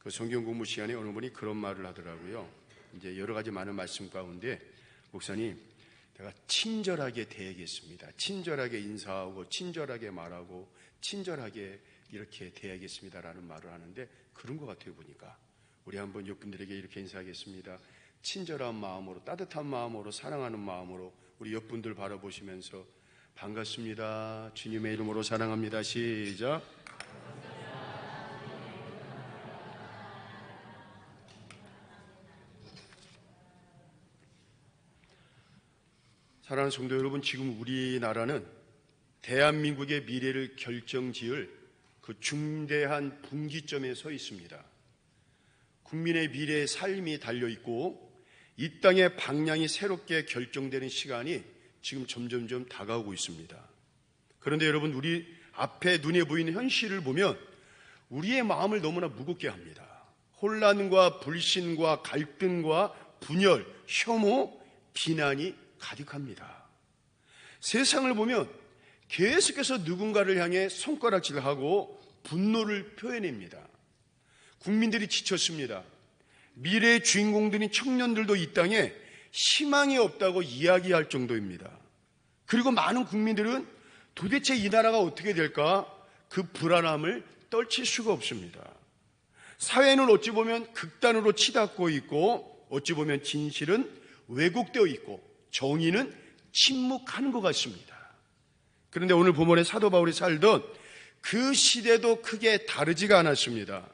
그 성경 공부 시간에 어느 분이 그런 말을 하더라고요. 이제 여러 가지 많은 말씀 가운데, 목사님, 내가 친절하게 대하겠습니다. 친절하게 인사하고 친절하게 말하고 친절하게 이렇게 대하겠습니다라는 말을 하는데, 그런 것 같아요. 보니까 우리 한번 옆분들에게 이렇게 인사하겠습니다. 친절한 마음으로, 따뜻한 마음으로, 사랑하는 마음으로 우리 옆분들 바라보시면서 반갑습니다, 주님의 이름으로 사랑합니다. 시작. 사랑하는 성도 여러분, 지금 우리나라는 대한민국의 미래를 결정지을 그 중대한 분기점에 서 있습니다. 국민의 미래의 삶이 달려있고 이 땅의 방향이 새롭게 결정되는 시간이 지금 점점점 다가오고 있습니다. 그런데 여러분, 우리 앞에 눈에 보이는 현실을 보면 우리의 마음을 너무나 무겁게 합니다. 혼란과 불신과 갈등과 분열, 혐오, 비난이 가득합니다. 세상을 보면 계속해서 누군가를 향해 손가락질하고 분노를 표해냅니다. 국민들이 지쳤습니다. 미래의 주인공들인 청년들도 이 땅에 희망이 없다고 이야기할 정도입니다. 그리고 많은 국민들은 도대체 이 나라가 어떻게 될까, 그 불안함을 떨칠 수가 없습니다. 사회는 어찌 보면 극단으로 치닫고 있고, 어찌 보면 진실은 왜곡되어 있고, 정의는 침묵하는 것 같습니다. 그런데 오늘 본문의 사도 바울이 살던 그 시대도 크게 다르지가 않았습니다.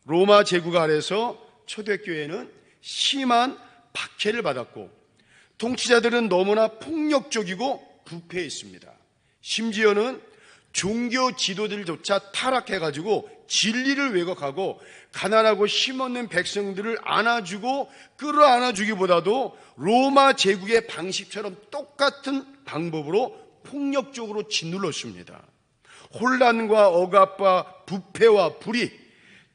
로마 제국 아래서 초대교회는 심한 박해를 받았고, 통치자들은 너무나 폭력적이고 부패했습니다. 심지어는 종교 지도들조차 타락해가지고 진리를 왜곡하고 가난하고 힘없는 백성들을 안아주고 끌어안아주기보다도 로마 제국의 방식처럼 똑같은 방법으로 폭력적으로 짓눌렀습니다. 혼란과 억압과 부패와 불의,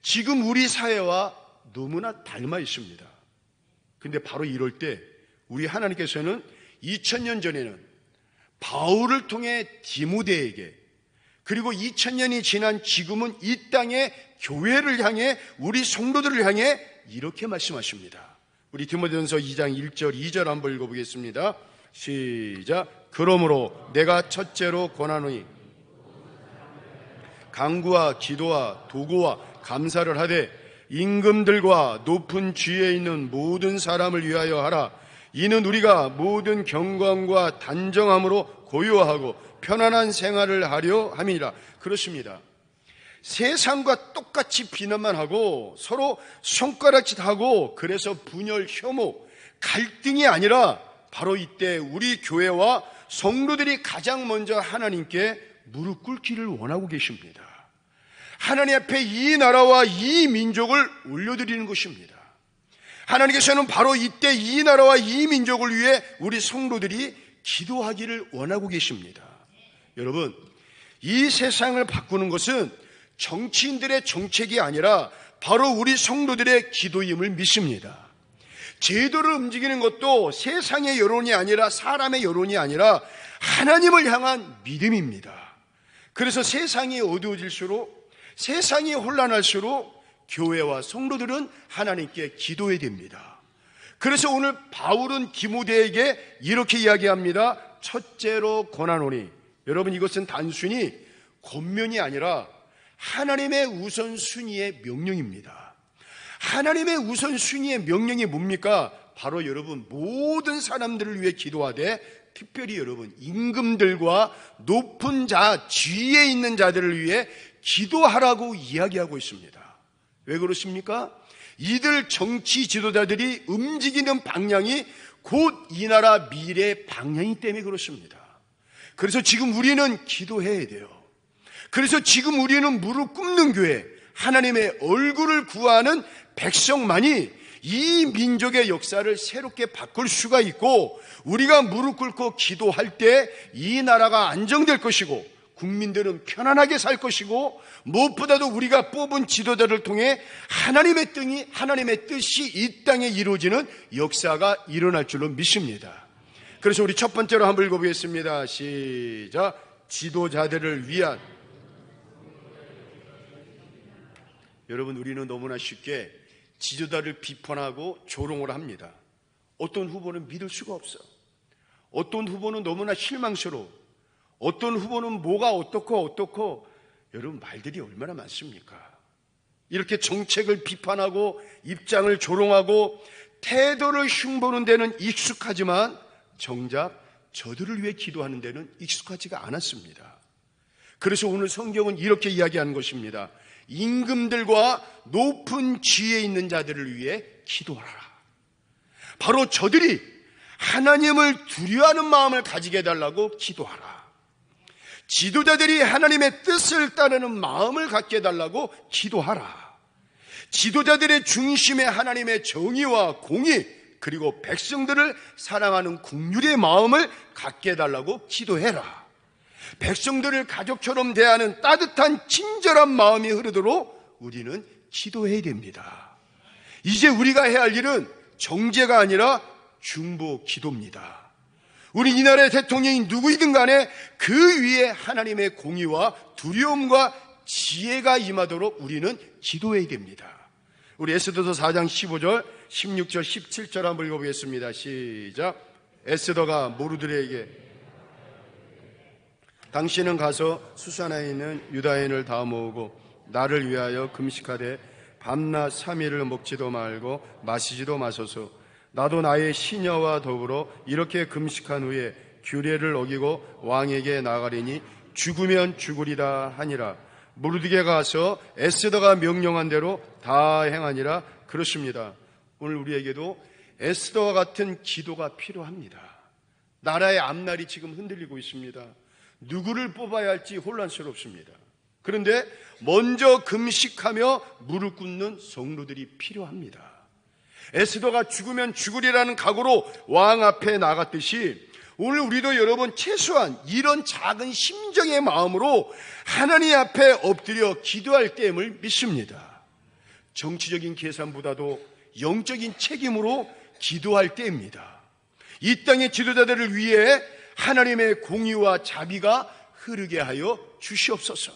지금 우리 사회와 너무나 닮아 있습니다. 근데 바로 이럴 때 우리 하나님께서는 2000년 전에는 바울을 통해 디모데에게, 그리고 2000년이 지난 지금은 이 땅의 교회를 향해, 우리 성도들을 향해 이렇게 말씀하십니다. 우리 디모데전서 2장 1절 2절 한번 읽어보겠습니다. 시작. 그러므로 내가 첫째로 권하노니 간구와 기도와 도구와 감사를 하되 임금들과 높은 지위에 있는 모든 사람을 위하여 하라. 이는 우리가 모든 경건과 단정함으로 고요하고 편안한 생활을 하려 함이라. 그렇습니다. 세상과 똑같이 비난만 하고 서로 손가락질하고 그래서 분열, 혐오, 갈등이 아니라 바로 이때 우리 교회와 성도들이 가장 먼저 하나님께 무릎 꿇기를 원하고 계십니다. 하나님 앞에 이 나라와 이 민족을 올려드리는 것입니다. 하나님께서는 바로 이때 이 나라와 이 민족을 위해 우리 성도들이 기도하기를 원하고 계십니다. 여러분, 이 세상을 바꾸는 것은 정치인들의 정책이 아니라 바로 우리 성도들의 기도임을 믿습니다. 제도를 움직이는 것도 세상의 여론이 아니라, 사람의 여론이 아니라 하나님을 향한 믿음입니다. 그래서 세상이 어두워질수록, 세상이 혼란할수록 교회와 성도들은 하나님께 기도해야 됩니다. 그래서 오늘 바울은 디모데에게 이렇게 이야기합니다. 첫째로 권하노니. 여러분, 이것은 단순히 권면이 아니라 하나님의 우선순위의 명령입니다. 하나님의 우선순위의 명령이 뭡니까? 바로 여러분, 모든 사람들을 위해 기도하되, 특별히 여러분, 임금들과 높은 자, 지위에 있는 자들을 위해 기도하라고 이야기하고 있습니다. 왜 그렇습니까? 이들 정치 지도자들이 움직이는 방향이 곧 이 나라 미래 방향이기 때문에 그렇습니다. 그래서 지금 우리는 기도해야 돼요. 그래서 지금 우리는 무릎 꿇는 교회, 하나님의 얼굴을 구하는 백성만이 이 민족의 역사를 새롭게 바꿀 수가 있고, 우리가 무릎 꿇고 기도할 때 이 나라가 안정될 것이고 국민들은 편안하게 살 것이고, 무엇보다도 우리가 뽑은 지도자를 통해 하나님의 뜻이 이 땅에 이루어지는 역사가 일어날 줄로 믿습니다. 그래서 우리 첫 번째로 한번 읽어보겠습니다. 시작. 지도자들을 위한 여러분, 우리는 너무나 쉽게 지도자를 비판하고 조롱을 합니다. 어떤 후보는 믿을 수가 없어. 어떤 후보는 너무나 실망스러워. 어떤 후보는 뭐가 어떻고 여러분, 말들이 얼마나 많습니까? 이렇게 정책을 비판하고 입장을 조롱하고 태도를 흉보는 데는 익숙하지만 정작 저들을 위해 기도하는 데는 익숙하지가 않았습니다. 그래서 오늘 성경은 이렇게 이야기하는 것입니다. 임금들과 높은 지위에 있는 자들을 위해 기도하라. 바로 저들이 하나님을 두려워하는 마음을 가지게 해달라고 기도하라. 지도자들이 하나님의 뜻을 따르는 마음을 갖게 해달라고 기도하라. 지도자들의 중심에 하나님의 정의와 공의, 그리고 백성들을 사랑하는 긍휼의 마음을 갖게 해달라고 기도해라. 백성들을 가족처럼 대하는 따뜻한 친절한 마음이 흐르도록 우리는 기도해야 됩니다. 이제 우리가 해야 할 일은 정제가 아니라 중보 기도입니다. 우리 이 나라의 대통령이 누구이든 간에 그 위에 하나님의 공의와 두려움과 지혜가 임하도록 우리는 기도해야 됩니다. 우리 에스더서 4장 15절, 16절, 17절 한번 읽어보겠습니다. 시작. 에스더가 모르드레에게 당신은 가서 수산에 있는 유다인을 다 모으고 나를 위하여 금식하되 밤낮 3일을 먹지도 말고 마시지도 마소서. 나도 나의 시녀와 더불어 이렇게 금식한 후에 규례를 어기고 왕에게 나가리니 죽으면 죽으리다 하니라. 모르드게가 가서 에스더가 명령한 대로 다 행하니라. 그렇습니다. 오늘 우리에게도 에스더와 같은 기도가 필요합니다. 나라의 앞날이 지금 흔들리고 있습니다. 누구를 뽑아야 할지 혼란스럽습니다. 그런데 먼저 금식하며 무릎 꿇는 성도들이 필요합니다. 에스더가 죽으면 죽으리라는 각오로 왕 앞에 나갔듯이 오늘 우리도 여러분 최소한 이런 작은 심정의 마음으로 하나님 앞에 엎드려 기도할 때임을 믿습니다. 정치적인 계산보다도 영적인 책임으로 기도할 때입니다. 이 땅의 지도자들을 위해 하나님의 공의와 자비가 흐르게 하여 주시옵소서.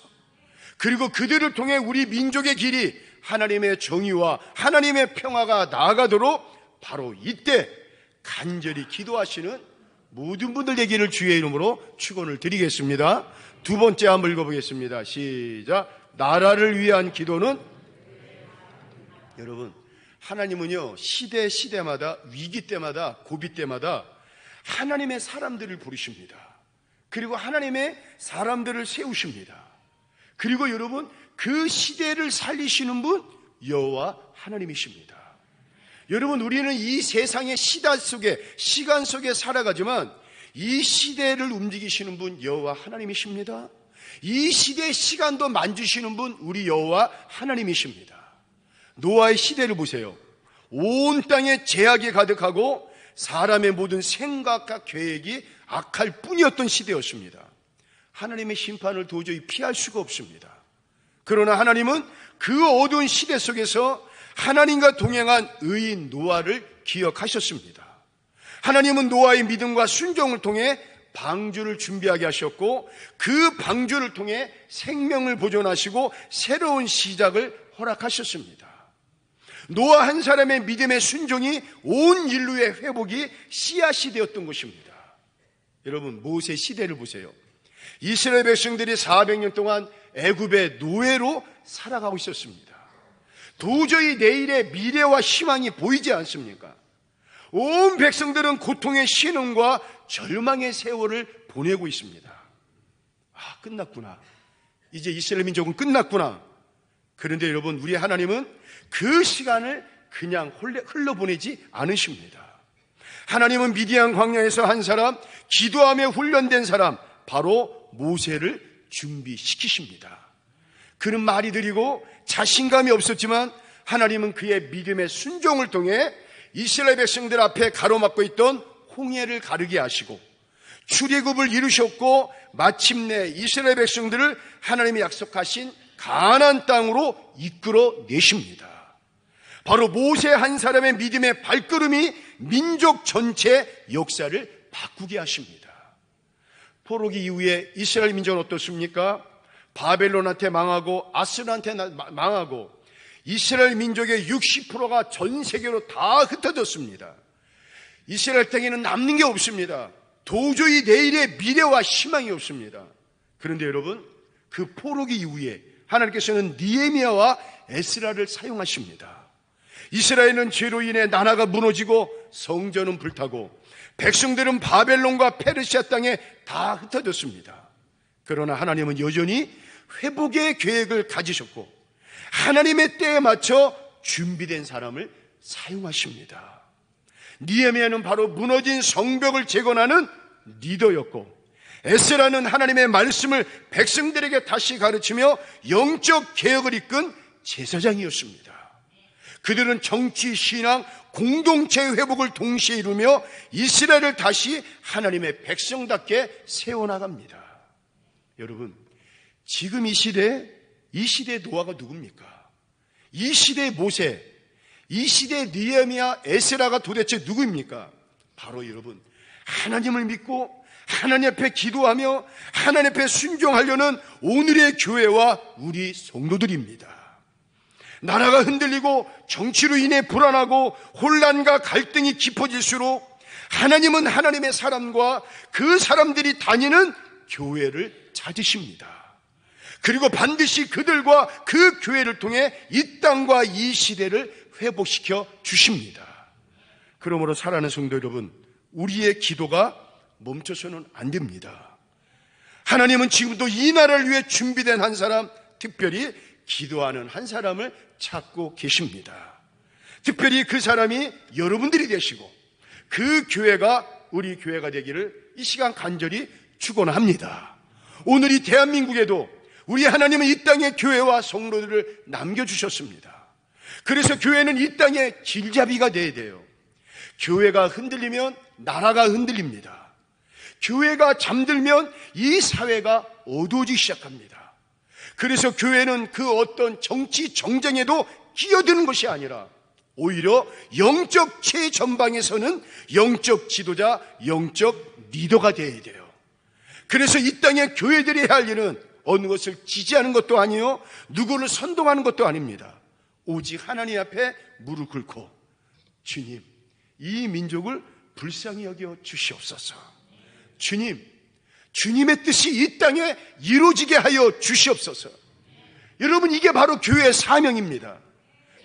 그리고 그들을 통해 우리 민족의 길이 하나님의 정의와 하나님의 평화가 나아가도록 바로 이때 간절히 기도하시는 모든 분들 되기를 주의 이름으로 축원을 드리겠습니다. 두 번째 한번 읽어보겠습니다. 시작. 나라를 위한 기도는, 여러분, 하나님은요 시대마다 위기 때마다 고비 때마다 하나님의 사람들을 부르십니다. 그리고 하나님의 사람들을 세우십니다. 그리고 여러분, 그 시대를 살리시는 분 여호와 하나님이십니다. 여러분, 우리는 이 세상의 시간 속에 살아가지만 이 시대를 움직이시는 분 여호와 하나님이십니다. 이 시대의 시간도 만주시는 분 우리 여호와 하나님이십니다. 노아의 시대를 보세요. 온 땅에 죄악이 가득하고 사람의 모든 생각과 계획이 악할 뿐이었던 시대였습니다. 하나님의 심판을 도저히 피할 수가 없습니다. 그러나 하나님은 그 어두운 시대 속에서 하나님과 동행한 의인 노아를 기억하셨습니다. 하나님은 노아의 믿음과 순종을 통해 방주를 준비하게 하셨고 그 방주를 통해 생명을 보존하시고 새로운 시작을 허락하셨습니다. 노아 한 사람의 믿음의 순종이 온 인류의 회복이 씨앗이 되었던 것입니다. 여러분, 모세 시대를 보세요. 이스라엘 백성들이 400년 동안 애굽의 노예로 살아가고 있었습니다. 도저히 내일의 미래와 희망이 보이지 않습니까? 온 백성들은 고통의 신음과 절망의 세월을 보내고 있습니다. 끝났구나. 이제 이스라엘 민족은 끝났구나. 그런데 여러분, 우리 하나님은 그 시간을 그냥 흘러보내지 않으십니다. 하나님은 미디안 광야에서 한 사람, 기도하며 훈련된 사람, 바로 모세를 준비시키십니다. 그는 말이 느리고 자신감이 없었지만 하나님은 그의 믿음의 순종을 통해 이스라엘 백성들 앞에 가로막고 있던 홍해를 가르게 하시고 출애굽을 이루셨고 마침내 이스라엘 백성들을 하나님이 약속하신 가나안 땅으로 이끌어 내십니다. 바로 모세 한 사람의 믿음의 발걸음이 민족 전체 역사를 바꾸게 하십니다. 포로기 이후에 이스라엘 민족은 어떻습니까? 바벨론한테 망하고 아스르한테 망하고 이스라엘 민족의 60%가 전 세계로 다 흩어졌습니다. 이스라엘 땅에는 남는 게 없습니다. 도저히 내일의 미래와 희망이 없습니다. 그런데 여러분, 그 포로기 이후에 하나님께서는 느헤미야와 에스라를 사용하십니다. 이스라엘은 죄로 인해 나라가 무너지고 성전은 불타고 백성들은 바벨론과 페르시아 땅에 다 흩어졌습니다. 그러나 하나님은 여전히 회복의 계획을 가지셨고 하나님의 때에 맞춰 준비된 사람을 사용하십니다. 느헤미야는 바로 무너진 성벽을 재건하는 리더였고 에스라는 하나님의 말씀을 백성들에게 다시 가르치며 영적 개혁을 이끈 제사장이었습니다. 그들은 정치, 신앙, 공동체 회복을 동시에 이루며 이스라엘을 다시 하나님의 백성답게 세워나갑니다. 여러분, 지금 이 시대의 노아가 누굽니까? 이 시대의 모세, 이 시대의 느헤미야, 에스라가 도대체 누구입니까? 바로 여러분, 하나님을 믿고 하나님 앞에 기도하며 하나님 앞에 순종하려는 오늘의 교회와 우리 성도들입니다. 나라가 흔들리고 정치로 인해 불안하고 혼란과 갈등이 깊어질수록 하나님은 하나님의 사람과 그 사람들이 다니는 교회를 찾으십니다. 그리고 반드시 그들과 그 교회를 통해 이 땅과 이 시대를 회복시켜 주십니다. 그러므로 사랑하는 성도 여러분, 우리의 기도가 멈춰서는 안 됩니다. 하나님은 지금도 이 나라를 위해 준비된 한 사람, 특별히 기도하는 한 사람을 찾고 계십니다. 특별히 그 사람이 여러분들이 되시고 그 교회가 우리 교회가 되기를 이 시간 간절히 축원합니다. 오늘 이 대한민국에도 우리 하나님은 이 땅에 교회와 성도들을 남겨주셨습니다. 그래서 교회는 이 땅의 길잡이가 되어야 돼요. 교회가 흔들리면 나라가 흔들립니다. 교회가 잠들면 이 사회가 어두워지기 시작합니다. 그래서 교회는 그 어떤 정치 정쟁에도 끼어드는 것이 아니라 오히려 영적 최전방에서는 영적 지도자, 영적 리더가 되어야 돼요. 그래서 이 땅의 교회들이 해야 할 일은 어느 것을 지지하는 것도 아니요, 누구를 선동하는 것도 아닙니다. 오직 하나님 앞에 무릎 꿇고 주님, 이 민족을 불쌍히 여겨 주시옵소서. 주님, 주님의 뜻이 이 땅에 이루어지게 하여 주시옵소서. 여러분, 이게 바로 교회의 사명입니다.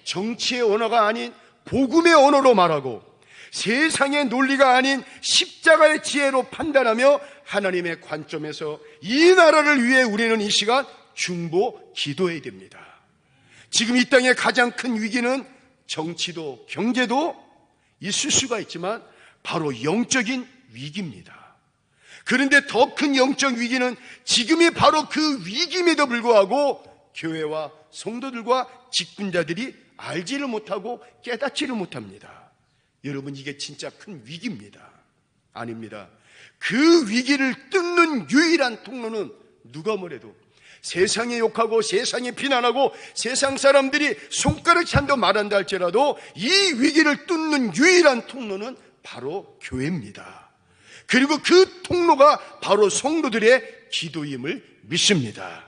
정치의 언어가 아닌 복음의 언어로 말하고 세상의 논리가 아닌 십자가의 지혜로 판단하며 하나님의 관점에서 이 나라를 위해 우리는 이 시간 중보 기도해야 됩니다. 지금 이 땅의 가장 큰 위기는 정치도 경제도 있을 수가 있지만 바로 영적인 위기입니다. 그런데 더 큰 영적 위기는 지금이 바로 그 위기임에도 불구하고 교회와 성도들과 직분자들이 알지를 못하고 깨닫지를 못합니다. 여러분, 이게 진짜 큰 위기입니다. 아닙니다. 그 위기를 뚫는 유일한 통로는 누가 뭐래도 세상에 욕하고 세상에 비난하고 세상 사람들이 손가락 찬도 말한다 할지라도 이 위기를 뚫는 유일한 통로는 바로 교회입니다. 그리고 그 통로가 바로 성도들의 기도임을 믿습니다.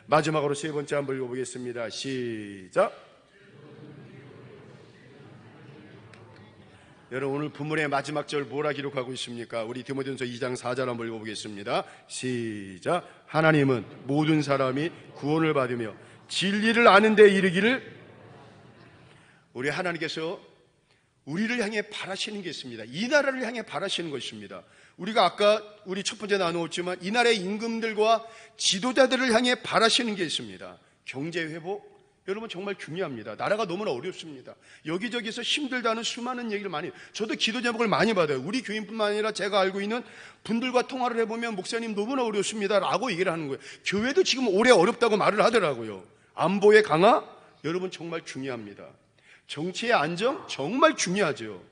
마지막으로 세 번째 한번 읽어보겠습니다. 시작. 여러분, 오늘 본문의 마지막 절 뭐라 기록하고 있습니까? 우리 디모데전서 2장 4절 한번 읽어보겠습니다. 시작. 하나님은 모든 사람이 구원을 받으며 진리를 아는 데 이르기를. 우리 하나님께서 우리를 향해 바라시는 게 있습니다. 이 나라를 향해 바라시는 것입니다. 우리가 아까 우리 첫 번째 나누었지만 이 나라의 임금들과 지도자들을 향해 바라시는 게 있습니다. 경제 회복, 여러분 정말 중요합니다. 나라가 너무나 어렵습니다. 여기저기서 힘들다는 수많은 얘기를 많이, 저도 기도 제목을 많이 받아요. 우리 교인뿐만 아니라 제가 알고 있는 분들과 통화를 해보면 목사님 너무나 어렵습니다 라고 얘기를 하는 거예요. 교회도 지금 올해 어렵다고 말을 하더라고요. 안보의 강화, 여러분 정말 중요합니다. 정치의 안정, 정말 중요하죠.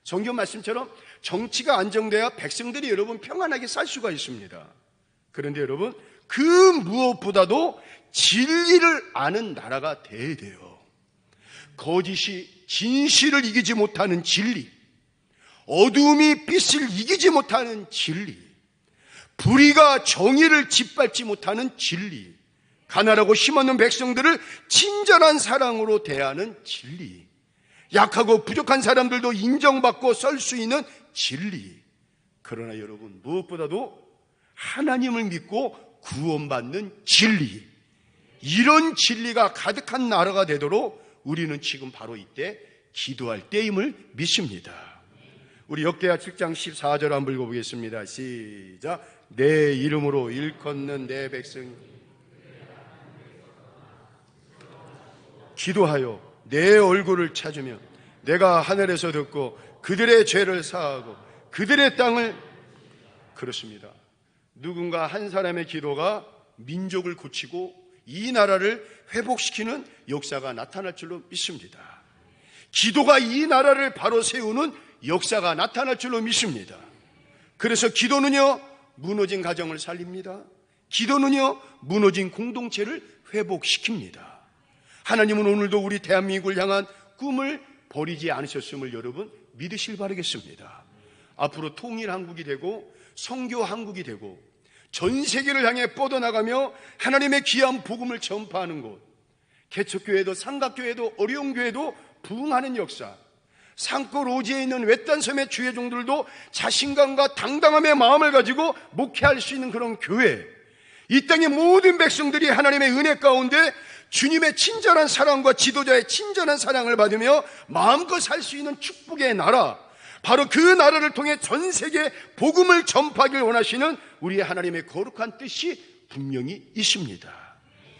성경 말씀처럼 정치가 안정돼야 백성들이 여러분 평안하게 살 수가 있습니다. 그런데 여러분, 그 무엇보다도 진리를 아는 나라가 돼야 돼요. 거짓이 진실을 이기지 못하는 진리, 어두움이 빛을 이기지 못하는 진리, 불의가 정의를 짓밟지 못하는 진리, 가난하고 힘없는 백성들을 친절한 사랑으로 대하는 진리, 약하고 부족한 사람들도 인정받고 설 수 있는 진리. 그러나 여러분, 무엇보다도 하나님을 믿고 구원받는 진리, 이런 진리가 가득한 나라가 되도록 우리는 지금 바로 이때 기도할 때임을 믿습니다. 우리 역대하 7장 14절 한번 읽어보겠습니다. 시작. 내 이름으로 일컫는 내 백성 기도하여 내 얼굴을 찾으며 내가 하늘에서 듣고 그들의 죄를 사하고 그들의 땅을, 그렇습니다. 누군가 한 사람의 기도가 민족을 고치고 이 나라를 회복시키는 역사가 나타날 줄로 믿습니다. 기도가 이 나라를 바로 세우는 역사가 나타날 줄로 믿습니다. 그래서 기도는요, 무너진 가정을 살립니다. 기도는요, 무너진 공동체를 회복시킵니다. 하나님은 오늘도 우리 대한민국을 향한 꿈을 버리지 않으셨음을 여러분 믿으실 바라겠습니다. 앞으로 통일한국이 되고 선교한국이 되고 전 세계를 향해 뻗어나가며 하나님의 귀한 복음을 전파하는 곳, 개척교회도 삼각교회도 어려운 교회도 부흥하는 역사, 산골 오지에 있는 외딴 섬의 주의 종들도 자신감과 당당함의 마음을 가지고 목회할 수 있는 그런 교회, 이 땅의 모든 백성들이 하나님의 은혜 가운데 주님의 친절한 사랑과 지도자의 친절한 사랑을 받으며 마음껏 살 수 있는 축복의 나라, 바로 그 나라를 통해 전 세계에 복음을 전파하길 원하시는 우리 하나님의 거룩한 뜻이 분명히 있습니다.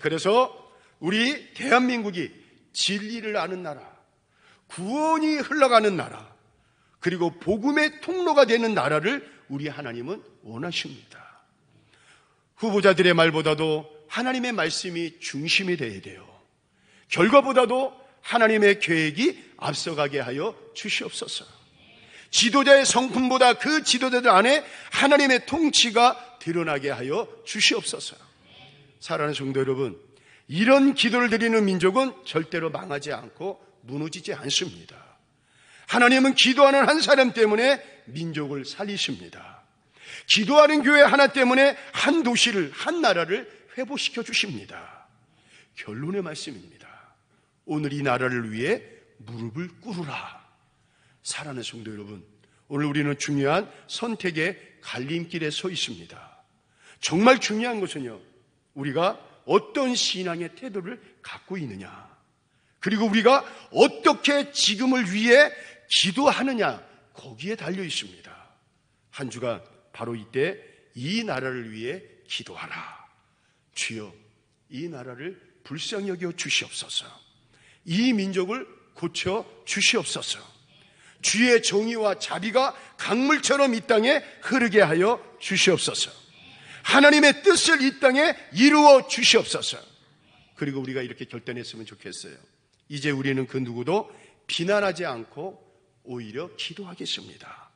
그래서 우리 대한민국이 진리를 아는 나라, 구원이 흘러가는 나라, 그리고 복음의 통로가 되는 나라를 우리 하나님은 원하십니다. 후보자들의 말보다도 하나님의 말씀이 중심이 되어야 돼요. 결과보다도 하나님의 계획이 앞서가게 하여 주시옵소서. 지도자의 성품보다 그 지도자들 안에 하나님의 통치가 드러나게 하여 주시옵소서. 사랑하는 성도 여러분, 이런 기도를 드리는 민족은 절대로 망하지 않고 무너지지 않습니다. 하나님은 기도하는 한 사람 때문에 민족을 살리십니다. 기도하는 교회 하나 때문에 한 도시를, 한 나라를 회복시켜 주십니다. 결론의 말씀입니다. 오늘 이 나라를 위해 무릎을 꿇으라. 사랑하는 성도 여러분, 오늘 우리는 중요한 선택의 갈림길에 서 있습니다. 정말 중요한 것은요, 우리가 어떤 신앙의 태도를 갖고 있느냐, 그리고 우리가 어떻게 지금을 위해 기도하느냐, 거기에 달려 있습니다. 한 주간 바로 이때 이 나라를 위해 기도하라. 주여, 이 나라를 불쌍히 여겨 주시옵소서. 이 민족을 고쳐 주시옵소서. 주의 정의와 자비가 강물처럼 이 땅에 흐르게 하여 주시옵소서. 하나님의 뜻을 이 땅에 이루어 주시옵소서. 그리고 우리가 이렇게 결단했으면 좋겠어요. 이제 우리는 그 누구도 비난하지 않고 오히려 기도하겠습니다.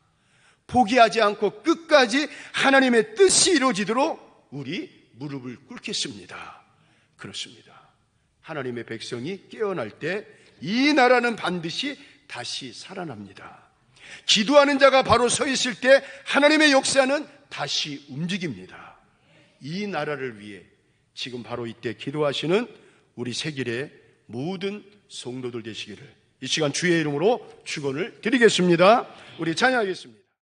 포기하지 않고 끝까지 하나님의 뜻이 이루어지도록 우리 무릎을 꿇겠습니다. 그렇습니다. 하나님의 백성이 깨어날 때 이 나라는 반드시 다시 살아납니다. 기도하는 자가 바로 서 있을 때 하나님의 역사는 다시 움직입니다. 이 나라를 위해 지금 바로 이때 기도하시는 우리 세길의 모든 성도들 되시기를 이 시간 주의 이름으로 축원을 드리겠습니다. 우리 찬양하겠습니다.